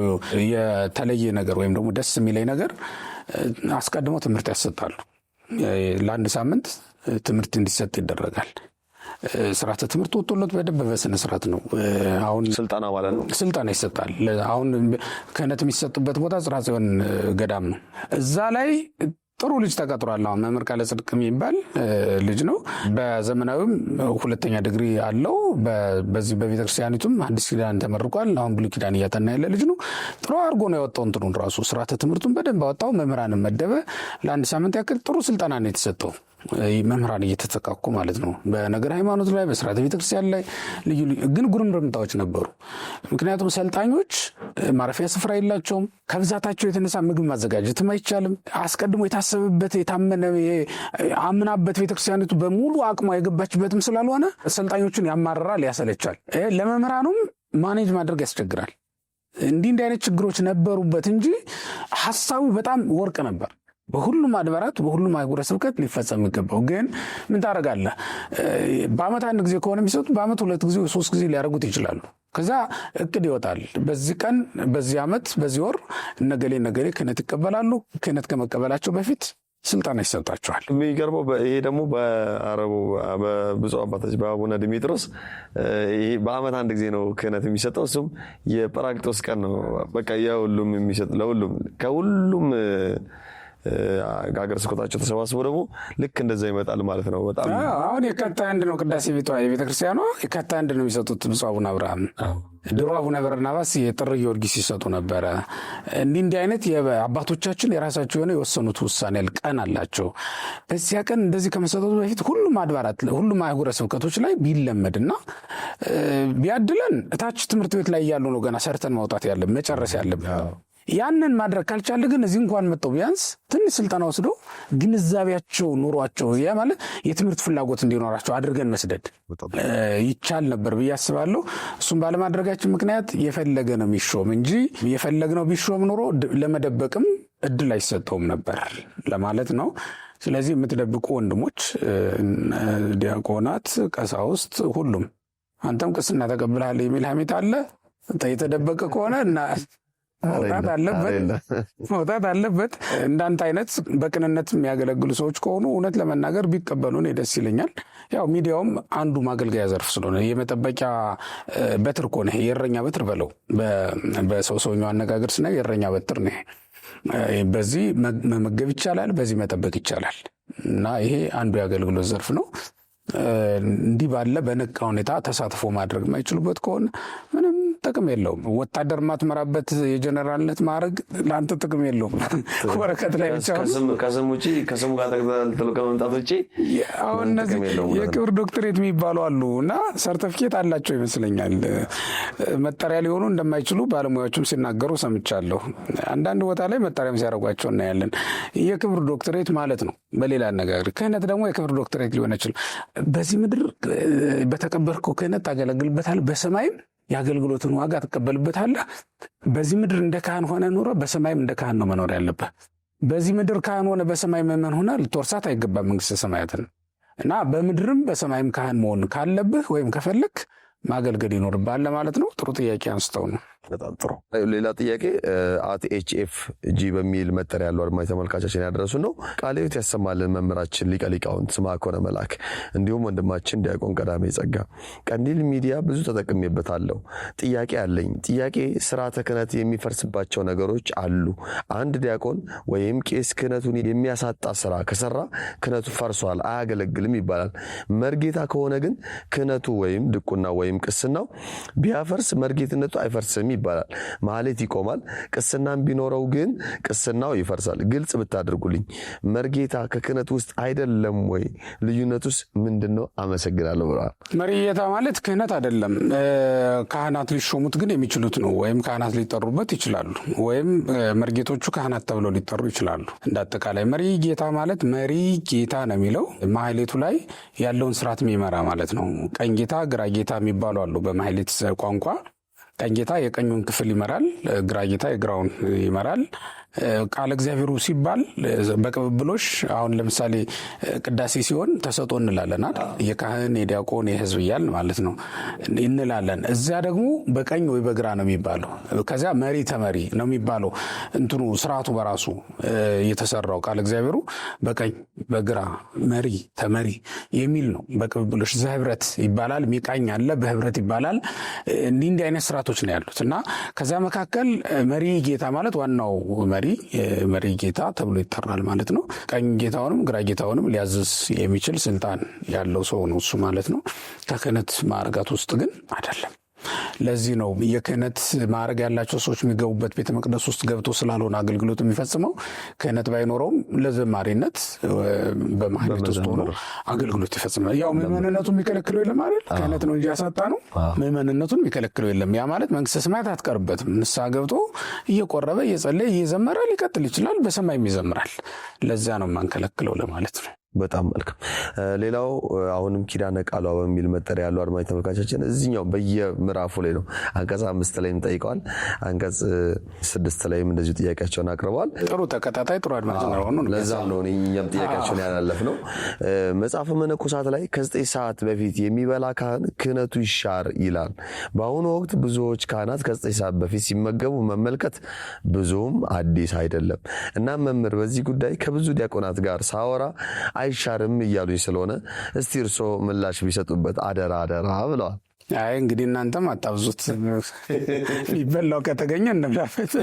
S2: የተለየ ነገር ወይም ደግሞ ደስ የሚለኝ ነገር አስቀድመው ትምህርት ያሰጣሉ። ለአንድ ሳምንት ትምህርት እንዲሰጥ ይደረጋል። ስርዓተ ትምህርት ወጥቶለት በደንብ በስነ ስርዓት ነው። አሁን
S1: ስልጠና ማለት ነው፣
S2: ስልጠና ይሰጣል። አሁን ክህነት የሚሰጡበት ቦታ ጽርሐ ጽዮን ገዳም ነው። እዛ ላይ ጥሩ ልጅ ተቀጥሯል። አሁን መምህር ቃለ ጽድቅ የሚባል ልጅ ነው። በዘመናዊም 2ኛ ዲግሪ አለው። በዚህ በቤተክርስቲያኒቱም አዲስ ኪዳን ተመርቋል። አሁን ብሉይ ኪዳን እያጠና ያለ ልጅ ነው። ጥሩ አድርጎ ነው ያወጣው። እንትኑን ራሱ ስርዓተ ትምህርቱን በደንብ አወጣው። መምህራንን መደበ። ለአንድ ሳምንት ያክል ጥሩ ስልጠና ነው የተሰጠው። መምህራን እየተተካኩ ማለት ነው። በነገር ሃይማኖት ላይ፣ በስርዓተ ቤተክርስቲያን ላይ ልዩ ግን ጉርምርምታዎች ነበሩ። ምክንያቱም ሰልጣኞች ማረፊያ ስፍራ የላቸውም። ከብዛታቸው የተነሳ ምግብ ማዘጋጀትም አይቻልም። አስቀድሞ የታሰበበት የታመነ አምናበት ቤተክርስቲያኒቱ በሙሉ አቅሟ የገባችበትም ስላልሆነ ሰልጣኞቹን ያማርራል፣ ያሰለቻል። ለመምህራኑም ማኔጅ ማድረግ ያስቸግራል። እንዲህ አይነት ችግሮች ነበሩበት እንጂ ሀሳቡ በጣም ወርቅ ነበር። በሁሉም አድባራት በሁሉም አህጉረ ስብከት ሊፈጸም ይገባው። ግን ምን ታደርጋለህ? በአመት አንድ ጊዜ ከሆነ የሚሰጡት በአመት 2 ጊዜ 3 ጊዜ ሊያደርጉት ይችላሉ። ከዛ እቅድ ይወጣል። በዚህ ቀን፣ በዚህ አመት፣ በዚህ ወር እነገሌ ክህነት ይቀበላሉ። ክህነት ከመቀበላቸው በፊት ስልጠና ይሰጣቸዋል።
S1: የሚገርመው ይሄ ደግሞ በአረቡ በብፁዕ አባታችን በአቡነ ዲሜጥሮስ ይሄ በአመት አንድ ጊዜ ነው ክህነት የሚሰጠው። እሱም የጰራቅሊጦስ ቀን ነው። በቃ የሁሉም የሚሰጥ ለሁሉም ከሁሉም ሀገረ ስብከታቸው ተሰባስበው ደግሞ ልክ እንደዛ ይመጣል ማለት ነው። በጣም
S2: አሁን የካቲት 1 ነው ቅዳሴ ቤቷ የቤተክርስቲያኗ የካቲት 1 ነው የሚሰጡት ብፁዕ አቡነ አብርሃም። ድሮ አቡነ በርናባስ የጥር ጊዮርጊስ ይሰጡ ነበረ። እንዲህ አይነት አባቶቻችን የራሳቸው የሆነ የወሰኑት ውሳኔ ቀን አላቸው። በዚያ ቀን እንደዚህ ከመሰጠቱ በፊት ሁሉም አድባራት ሁሉም አህጉረ ስብከቶች ላይ ቢለመድና ቢያድለን እታች ትምህርት ቤት ላይ ያሉ ነው ገና ሰርተን ማውጣት ያለብን መጨረስ ያለብን። ያንን ማድረግ ካልቻለ ግን እዚህ እንኳን መጥተው ቢያንስ ትንሽ ስልጠና ወስዶ ግንዛቤያቸው ኑሯቸው ያ ማለት የትምህርት ፍላጎት እንዲኖራቸው አድርገን መስደድ ይቻል ነበር ብዬ አስባለሁ። እሱም ባለማድረጋችን ምክንያት የፈለገ ነው የሚሾም እንጂ የፈለግነው ቢሾም ኑሮ ለመደበቅም እድል አይሰጠውም ነበር ለማለት ነው። ስለዚህ የምትደብቁ ወንድሞች፣ ዲያቆናት፣ ቀሳውስት ሁሉም አንተም ቅስና ተቀብለሃል የሚል ሐሜት አለ። የተደበቀ ከሆነ እና መውጣት አለበት። እንዳንተ አይነት በቅንነት የሚያገለግሉ ሰዎች ከሆኑ እውነት ለመናገር ቢቀበሉ እኔ ደስ ይለኛል። ያው ሚዲያውም አንዱ ማገልገያ ዘርፍ ስለሆነ የመጠበቂያ በትር እኮ ነው። የእረኛ በትር በለው በሰውኛው አነጋገር ስናየው የእረኛ በትር ነው። በዚህ መመገብ ይቻላል፣ በዚህ መጠበቅ ይቻላል። እና ይሄ አንዱ የአገልግሎት ዘርፍ ነው። እንዲህ ባለ በነቃ ሁኔታ ተሳትፎ ማድረግ የማይችሉበት ከሆነ ምንም ጥቅም የለውም። ወታደር ማትመራበት የጀነራልነት ማዕረግ ለአንተ ጥቅም የለውም። ወረቀት ላይ ብቻ
S1: ከስም ውጭ ከስሙ ጋር ተከታትሎ ከመምጣት ውጭ
S2: አሁን እነዚህ የክብር ዶክትሬት የሚባሉ አሉ እና ሰርተፊኬት አላቸው ይመስለኛል። መጠሪያ ሊሆኑ እንደማይችሉ ባለሙያዎችም ሲናገሩ ሰምቻለሁ። አንዳንድ ቦታ ላይ መጠሪያም ሲያደርጓቸው እናያለን። የክብር ዶክትሬት ማለት ነው በሌላ አነጋገር። ክህነት ደግሞ የክብር ዶክትሬት ሊሆን ይችላል። በዚህ ምድር በተቀበልከው ክህነት ታገለግልበታል፣ በሰማይም የአገልግሎትን ዋጋ ትቀበልበታለህ። በዚህ ምድር እንደ ካህን ሆነ ኑሮ በሰማይም እንደ ካህን ነው መኖር ያለብህ። በዚህ ምድር ካህን ሆነ በሰማይ ምእመን ሆነ ልትወርሳት አይገባም መንግሥተ ሰማያትን። እና በምድርም በሰማይም ካህን መሆን ካለብህ ወይም ከፈለክ ማገልገል ይኖርብሃል ለማለት ነው። ጥሩ ጥያቄ አንስተው ነው።
S1: በጣም ጥሩ። ሌላ ጥያቄ @HFG በሚል መጠሪያ ያለው አድማጭ ተመልካቻችን ያደረሱን ነው። ቃለ ሕይወት ያሰማልን መምህራችን ሊቀ ሊቃውንት ስምዐኮነ መላክ እንዲሁም ወንድማችን ዲያቆን ቀዳሜ ጸጋ፣ ቀንዲል ሚዲያ ብዙ ተጠቅሜበታለሁ። ጥያቄ አለኝ። ጥያቄ ስርዓተ ክህነት የሚፈርስባቸው ነገሮች አሉ። አንድ ዲያቆን ወይም ቄስ ክህነቱን የሚያሳጣ ስራ ከሰራ ክህነቱ ፈርሷል፣ አያገለግልም ይባላል። መርጌታ ከሆነ ግን ክህነቱ ወይም ድቁና ወይም ቅስናው ቢያፈርስ መርጌትነቱ አይፈርስም ይባላል። ማህሌት ይቆማል። ቅስናም ቢኖረው ግን ቅስናው ይፈርሳል። ግልጽ ብታደርጉልኝ። መርጌታ ከክህነት ውስጥ አይደለም ወይ? ልዩነቱስ ምንድነው? አመሰግናለሁ ብለዋል።
S2: መርጌታ ማለት ክህነት አይደለም። ካህናት ሊሾሙት ግን የሚችሉት ነው። ወይም ካህናት ሊጠሩበት ይችላሉ። ወይም መርጌቶቹ ካህናት ተብለው ሊጠሩ ይችላሉ። እንዳጠቃላይ መርጌታ ማለት መሪ ጌታ ነው የሚለው ማህሌቱ ላይ ያለውን ስርዓት የሚመራ ማለት ነው። ቀኝ ጌታ፣ ግራ ጌታ የሚባሉ አሉ በማህሌት ቋንቋ። ቀኝ ጌታ የቀኙን ክፍል ይመራል፣ ግራ ጌታ የግራውን ይመራል። ቃለ እግዚአብሔሩ ሲባል በቅብብሎሽ አሁን ለምሳሌ ቅዳሴ ሲሆን ተሰጦ እንላለናል። የካህን የዲያቆን የሕዝብ እያልን ማለት ነው እንላለን። እዚያ ደግሞ በቀኝ ወይ በግራ ነው የሚባለው። ከዚያ መሪ ተመሪ ነው የሚባለው። እንትኑ ስርዓቱ በራሱ የተሰራው ቃለ እግዚአብሔሩ በቀኝ በግራ መሪ ተመሪ የሚል ነው። በቅብብሎሽ ዘህብረት ይባላል። ሚቃኝ አለ፣ በህብረት ይባላል። እንዲህ አይነት ስርዓቶች ነው ያሉት እና ከዚያ መካከል መሪ ጌታ ማለት ዋናው መሪ ጌታ ተብሎ ይጠራል ማለት ነው። ቀኝ ጌታውንም ግራ ጌታውንም ሊያዝዝ የሚችል ስልጣን ያለው ሰው ነው እሱ ማለት ነው። ከክህነት ማዕረጋት ውስጥ ግን አይደለም። ለዚህ ነው የክህነት ማዕረግ ያላቸው ሰዎች የሚገቡበት ቤተ መቅደስ ውስጥ ገብቶ ስላልሆነ አገልግሎት የሚፈጽመው። ክህነት ባይኖረውም ለዘማሪነት በማህሌት ውስጥ ሆኖ አገልግሎት ይፈጽማል። ያው ምዕመንነቱን የሚከለክለው የለም አይደል? ክህነት ነው እንጂ ያሳጣ ነው። ምዕመንነቱን የሚከለክለው የለም። ያ ማለት መንግስተ ሰማያት አትቀርበትም። ንስሐ ገብቶ እየቆረበ እየጸለየ እየዘመረ ሊቀጥል ይችላል። በሰማይም ይዘምራል። ለዛ ነው የማንከለክለው ለማለት ነው።
S1: በጣም መልካም። ሌላው አሁንም ኪዳነ ቃሏ በሚል መጠሪያ ያለው አድማጭ ተመልካቻችን እዚህኛው በየምዕራፉ ላይ ነው። አንቀጽ 5 ላይም ጠይቀዋል። አንቀጽ 6 ላይም እንደዚሁ ጥያቄያቸውን አቅርበዋል።
S2: ጥሩ ተከታታይ ጥሩ አድማጭ ነው።
S1: ለዛም ነው እኛም ጥያቄያቸውን ያላለፍ ነው። መጽሐፈ መነኮሳት ላይ ከ9 ሰዓት በፊት የሚበላ ካህን ክህነቱ ይሻር ይላል። በአሁኑ ወቅት ብዙዎች ካህናት ከ9 ሰዓት በፊት ሲመገቡ መመልከት ብዙም አዲስ አይደለም እና መምህር በዚህ ጉዳይ ከብዙ ዲያቆናት ጋር ሳወራ አይሻርም እያሉኝ ስለሆነ እስቲ እርሶ ምላሽ ቢሰጡበት አደራ ብለዋል።
S2: አይ እንግዲህ እናንተም አጣብዙት። ሊበላው ከተገኘ እንብላበት።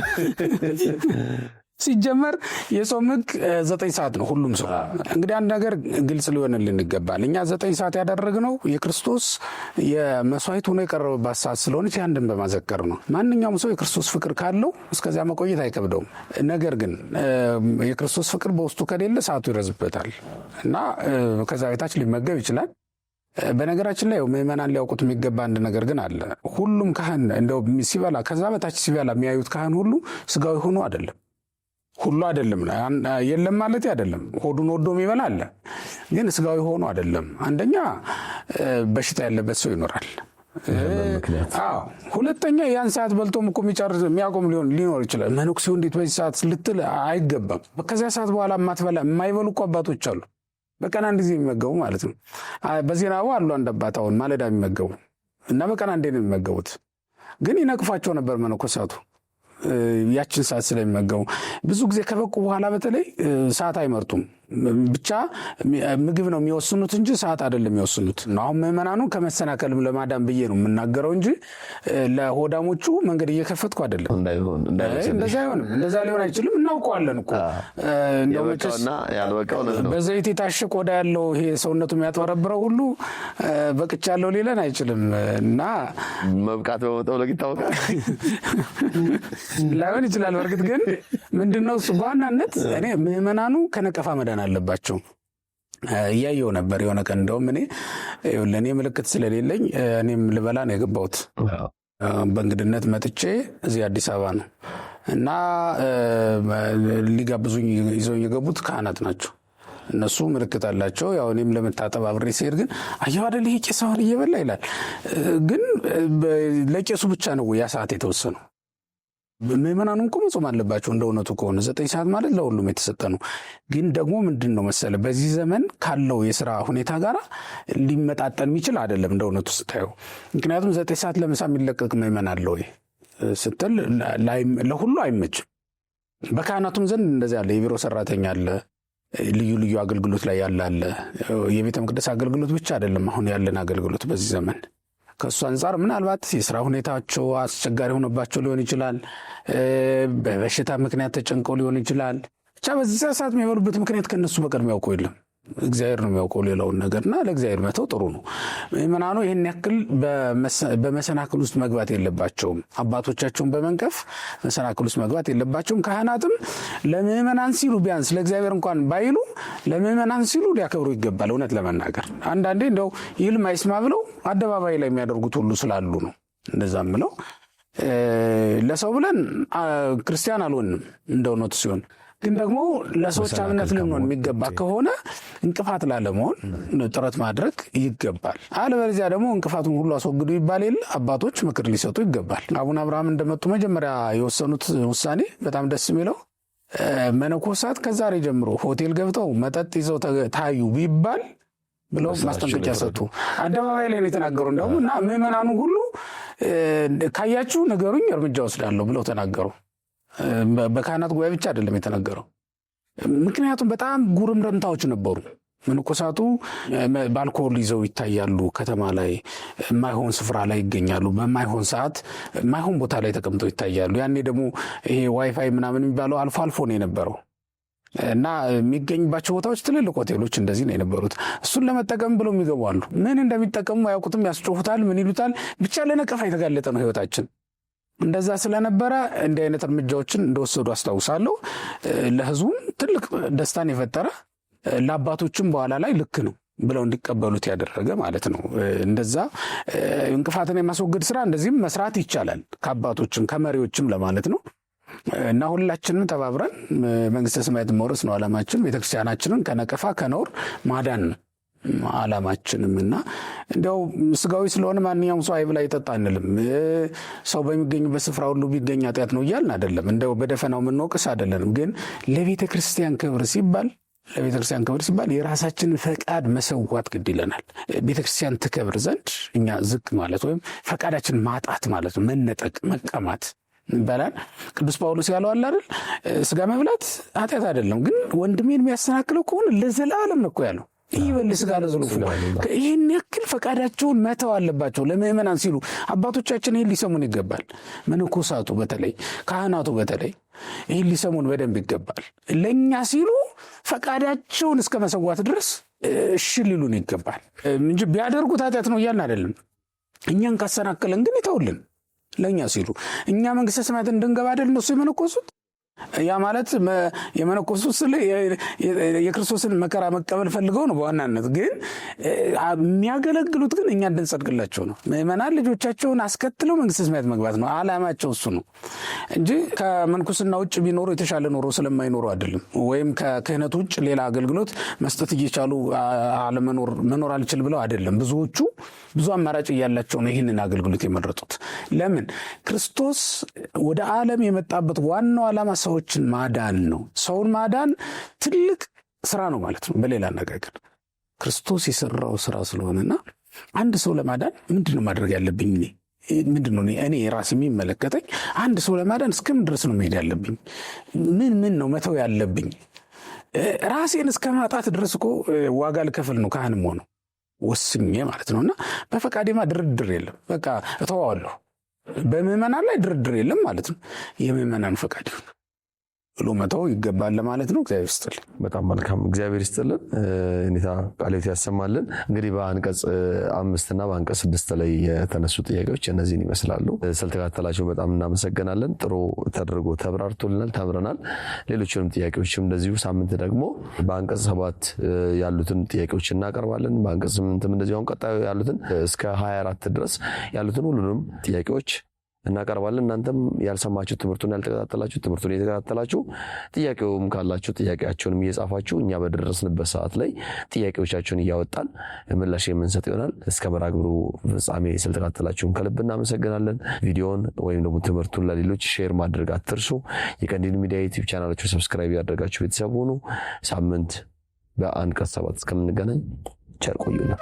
S2: ሲጀመር የጾም ሕግ 9 ሰዓት ነው። ሁሉም ሰው እንግዲህ አንድ ነገር ግልጽ ሊሆንልን ይገባል። እኛ 9 ሰዓት ያደረግነው የክርስቶስ የመስዋዕት ሆኖ የቀረበባት ሰዓት ስለሆነች ያንድን በማዘከር ነው። ማንኛውም ሰው የክርስቶስ ፍቅር ካለው እስከዚያ መቆየት አይከብደውም። ነገር ግን የክርስቶስ ፍቅር በውስጡ ከሌለ ሰዓቱ ይረዝበታል እና ከዛ ቤታች ሊመገብ ይችላል። በነገራችን ላይ ምዕመናን ሊያውቁት የሚገባ አንድ ነገር ግን አለ። ሁሉም ካህን እንደው ሲበላ ከዛ በታች ሲበላ የሚያዩት ካህን ሁሉ ስጋዊ ሆኖ አይደለም። ሁሉ አይደለም፣ የለም ማለት አይደለም። ሆዱን ወዶ የሚበላ አለ፣ ግን ስጋዊ ሆኖ አይደለም። አንደኛ በሽታ ያለበት ሰው ይኖራል። ሁለተኛ ያን ሰዓት በልቶም እኮ የሚያቆም ሊኖር ይችላል። መነኩሴው እንዴት በዚህ ሰዓት ልትል አይገባም። ከዚያ ሰዓት በኋላ የማይበሉ እኮ አባቶች አሉ፣ በቀን አንድ ጊዜ የሚመገቡ ማለት ነው። በዜናው አሉ አንድ አባት አሁን ማለዳ የሚመገቡ እና በቀን አንዴ ነው የሚመገቡት። ግን ይነቅፏቸው ነበር መነኮሳቱ ያችን ሰዓት ስለሚመገቡ። ብዙ ጊዜ ከበቁ በኋላ በተለይ ሰዓት አይመርጡም። ብቻ ምግብ ነው የሚወስኑት እንጂ ሰዓት አይደለም የሚወስኑት። አሁን ምዕመናኑ ከመሰናከልም ለማዳን ብዬ ነው የምናገረው እንጂ ለሆዳሞቹ መንገድ እየከፈትኩ አይደለም። እንደዛ አይሆንም፣ እንደዛ ሊሆን አይችልም። እናውቀዋለን እኮ በዘይት የታሸ ቆዳ ያለው ይሄ ሰውነቱ የሚያጠረብረው ሁሉ በቅቻለሁ ሊለን አይችልም። እና
S1: መብቃት በመጠውለግ ይታወቃል
S2: ላይሆን ይችላል። በእርግጥ ግን ምንድነው እሱ በዋናነት እኔ ምዕመናኑ ከነቀፋ መዳን አለባቸው። እያየው ነበር የሆነ ቀን እንደውም ለእኔ ምልክት ስለሌለኝ እኔም ልበላ ነው የገባሁት። በእንግድነት መጥቼ እዚህ አዲስ አበባ ነው እና ሊጋብዙኝ ይዘው የገቡት ካህናት ናቸው። እነሱ ምልክት አላቸው። ያው እኔም ለመታጠብ አብሬ ሲሄድ ግን አየሁ አይደል ይሄ ቄስ አሁን እየበላ ይላል። ግን ለቄሱ ብቻ ነው ያ ሰዓት የተወሰነው። ምዕመናኑም እኮ መጾም አለባቸው እንደ እውነቱ ከሆነ 9 ሰዓት ማለት ለሁሉም የተሰጠ ነው። ግን ደግሞ ምንድን ነው መሰለ በዚህ ዘመን ካለው የስራ ሁኔታ ጋር ሊመጣጠን የሚችል አይደለም እንደ እውነቱ ስታየው። ምክንያቱም 9 ሰዓት ለምሳ የሚለቀቅ ምዕመን አለ ወይ ስትል ለሁሉ አይመችም። በካህናቱም ዘንድ እንደዚህ አለ። የቢሮ ሰራተኛ አለ፣ ልዩ ልዩ አገልግሎት ላይ ያለ አለ። የቤተ መቅደስ አገልግሎት ብቻ አይደለም አሁን ያለን አገልግሎት በዚህ ዘመን። ከእሱ አንጻር ምናልባት የስራ ሁኔታቸው አስቸጋሪ ሆኖባቸው ሊሆን ይችላል። በበሽታ ምክንያት ተጨንቀው ሊሆን ይችላል። ብቻ በዚያ ሰዓት የሚበሉበት ምክንያት ከነሱ በቀር የሚያውቀው የለም። እግዚአብሔር ነው የሚያውቀው ሌላውን ነገርና ለእግዚአብሔር መተው ጥሩ ነው። ምዕመናኑ ይህን ያክል በመሰናክል ውስጥ መግባት የለባቸውም። አባቶቻቸውን በመንቀፍ መሰናክል ውስጥ መግባት የለባቸውም። ካህናትም ለምዕመናን ሲሉ ቢያንስ ለእግዚአብሔር እንኳን ባይሉ ለምዕመናን ሲሉ ሊያከብሩ ይገባል። እውነት ለመናገር አንዳንዴ እንደው ይልም አይስማ ብለው አደባባይ ላይ የሚያደርጉት ሁሉ ስላሉ ነው እንደዛም ብለው። ለሰው ብለን ክርስቲያን አልሆንም እንደ እውነቱ ሲሆን፣ ግን ደግሞ ለሰዎች አብነት ልንሆን የሚገባ ከሆነ እንቅፋት ላለመሆን ጥረት ማድረግ ይገባል። አለበለዚያ ደግሞ እንቅፋቱን ሁሉ አስወግዱ ይባል የለ አባቶች ምክር ሊሰጡ ይገባል። አቡነ አብርሃም እንደመጡ መጀመሪያ የወሰኑት ውሳኔ በጣም ደስ የሚለው መነኮሳት ከዛሬ ጀምሮ ሆቴል ገብተው መጠጥ ይዘው ታዩ ቢባል ብለው ማስጠንቀቂያ ሰጡ። አደባባይ ላይ ነው የተናገሩ። እንደውም እና ምዕመናኑ ሁሉ ካያችሁ ንገሩኝ እርምጃ ወስዳለሁ ብለው ተናገሩ። በካህናት ጉባኤ ብቻ አይደለም የተነገረው። ምክንያቱም በጣም ጉርምረምታዎች ነበሩ። መነኮሳቱ በአልኮል ይዘው ይታያሉ፣ ከተማ ላይ የማይሆን ስፍራ ላይ ይገኛሉ፣ በማይሆን ሰዓት የማይሆን ቦታ ላይ ተቀምጠው ይታያሉ። ያኔ ደግሞ ይሄ ዋይፋይ ምናምን የሚባለው አልፎ አልፎ ነው የነበረው እና የሚገኝባቸው ቦታዎች ትልልቅ ሆቴሎች እንደዚህ ነው የነበሩት። እሱን ለመጠቀም ብለው የሚገባሉ። ምን እንደሚጠቀሙ አያውቁትም፣ ያስጮፉታል፣ ምን ይሉታል። ብቻ ለነቀፋ የተጋለጠ ነው ህይወታችን። እንደዛ ስለነበረ እንዲህ አይነት እርምጃዎችን እንደወሰዱ አስታውሳለሁ። ለህዝቡም ትልቅ ደስታን የፈጠረ ለአባቶችም በኋላ ላይ ልክ ነው ብለው እንዲቀበሉት ያደረገ ማለት ነው። እንደዛ እንቅፋትን የማስወገድ ስራ እንደዚህም መስራት ይቻላል፣ ከአባቶችም ከመሪዎችም ለማለት ነው። እና ሁላችንም ተባብረን መንግስተ ሰማያትን መውረስ ነው ዓላማችን። ቤተክርስቲያናችንን ከነቀፋ ከነውር ማዳን ነው ዓላማችንም። እና እንዲያው ስጋዊ ስለሆነ ማንኛውም ሰው አይብላ ይጠጣ አንልም። ሰው በሚገኝበት ስፍራ ሁሉ ቢገኝ ኃጢአት ነው እያልን አይደለም። እንደው በደፈናው የምንወቅስ አይደለንም። ግን ለቤተ ክርስቲያን ክብር ሲባል የራሳችንን ፈቃድ መሰዋት ግድ ይለናል። ቤተ ክርስቲያን ትከብር ዘንድ እኛ ዝቅ ማለት ወይም ፈቃዳችን ማጣት ማለት ነው፣ መነጠቅ፣ መቀማት ይባላል። ቅዱስ ጳውሎስ ያለው አለ አይደል? ስጋ መብላት ኃጢአት አይደለም፣ ግን ወንድሜን የሚያሰናክለው ከሆነ ለዘላለም ነው እኮ ያለው። ይበልስ ጋር ለዘሉፍ ይሄን ያክል ፈቃዳቸውን መተው አለባቸው ለምዕመናን ሲሉ። አባቶቻችን ይሄን ሊሰሙን ይገባል። መነኮሳቱ በተለይ ካህናቱ በተለይ ይሄን ሊሰሙን በደንብ ይገባል። ለኛ ሲሉ ፈቃዳቸውን እስከ መሰዋት ድረስ እሺ ሊሉን ይገባል እንጂ ቢያደርጉት ኃጢአት ነው እያልን አይደለም። እኛን ካሰናከለን ግን ይተውልን ለኛ ሲሉ። እኛ መንግስተ ሰማያትን እንድንገባ አይደል እነሱ የመነኮሱት። ያ ማለት የመነኮሱት ስለ የክርስቶስን መከራ መቀበል ፈልገው ነው በዋናነት። ግን የሚያገለግሉት ግን እኛ እንድንጸድቅላቸው ነው። ምዕመናን ልጆቻቸውን አስከትለው መንግስተ ሰማያት መግባት ነው ዓላማቸው፣ እሱ ነው እንጂ ከመንኩስና ውጭ ቢኖሩ የተሻለ ኖሮ ስለማይኖሩ አይደለም። ወይም ከክህነት ውጭ ሌላ አገልግሎት መስጠት እየቻሉ መኖር አልችል ብለው አይደለም። ብዙዎቹ ብዙ አማራጭ እያላቸው ነው ይህንን አገልግሎት የመረጡት። ለምን? ክርስቶስ ወደ ዓለም የመጣበት ዋናው ዓላማ ሰዎችን ማዳን ነው። ሰውን ማዳን ትልቅ ስራ ነው ማለት ነው። በሌላ አነጋገር ክርስቶስ የሰራው ስራ ስለሆነና አንድ ሰው ለማዳን ምንድን ነው ማድረግ ያለብኝ? ምንድን ነው እኔ ራስ የሚመለከተኝ? አንድ ሰው ለማዳን እስከምን ድረስ ነው መሄድ ያለብኝ? ምን ነው መተው ያለብኝ? ራሴን እስከ ማጣት ድረስ እኮ ዋጋ ልከፍል ነው ካህንም ሆነው ወስኜ ማለት ነው። እና በፈቃዴማ ድርድር የለም። በቃ እተዋዋለሁ። በምዕመናን ላይ ድርድር የለም ማለት ነው። የምዕመናን ፈቃድ ይሁን ብሎ መተው ይገባል ለማለት ነው። እግዚአብሔር ይስጥልን።
S1: በጣም መልካም። እግዚአብሔር ይስጥልን። ኔታ ቃልዮት ያሰማልን። እንግዲህ በአንቀጽ 5 እና በአንቀጽ 6 ላይ የተነሱ ጥያቄዎች እነዚህን ይመስላሉ። ስለተከታተላችሁ በጣም እናመሰግናለን። ጥሩ ተደርጎ ተብራርቶልናል፣ ተምረናል። ሌሎችንም ጥያቄዎችም እንደዚሁ ሳምንት ደግሞ በአንቀጽ 7 ያሉትን ጥያቄዎች እናቀርባለን። በአንቀጽ 8ም እንደዚሁ አሁን ቀጣዩ ያሉትን እስከ 24 ድረስ ያሉትን ሁሉንም ጥያቄዎች እናቀርባለን። እናንተም ያልሰማችሁ ትምህርቱን ያልተከታተላችሁ ትምህርቱን እየተከታተላችሁ ጥያቄውም ካላችሁ ጥያቄያችሁንም እየጻፋችሁ እኛ በደረስንበት ሰዓት ላይ ጥያቄዎቻችሁን እያወጣን ምላሽ የምንሰጥ ይሆናል። እስከ መርሐ ግብሩ ፍጻሜ ስለተከታተላችሁን ከልብ እናመሰግናለን። ቪዲዮውን ወይም ደግሞ ትምህርቱን ለሌሎች ሼር ማድረግ አትርሱ። የቀንዲል ሚዲያ ዩቲዩብ ቻናላችሁ ሰብስክራይብ ያደርጋችሁ ቤተሰብ ሁኑ። ሳምንት በአንቀጽ 7 እስከምንገናኝ ቸር ቆዩልን።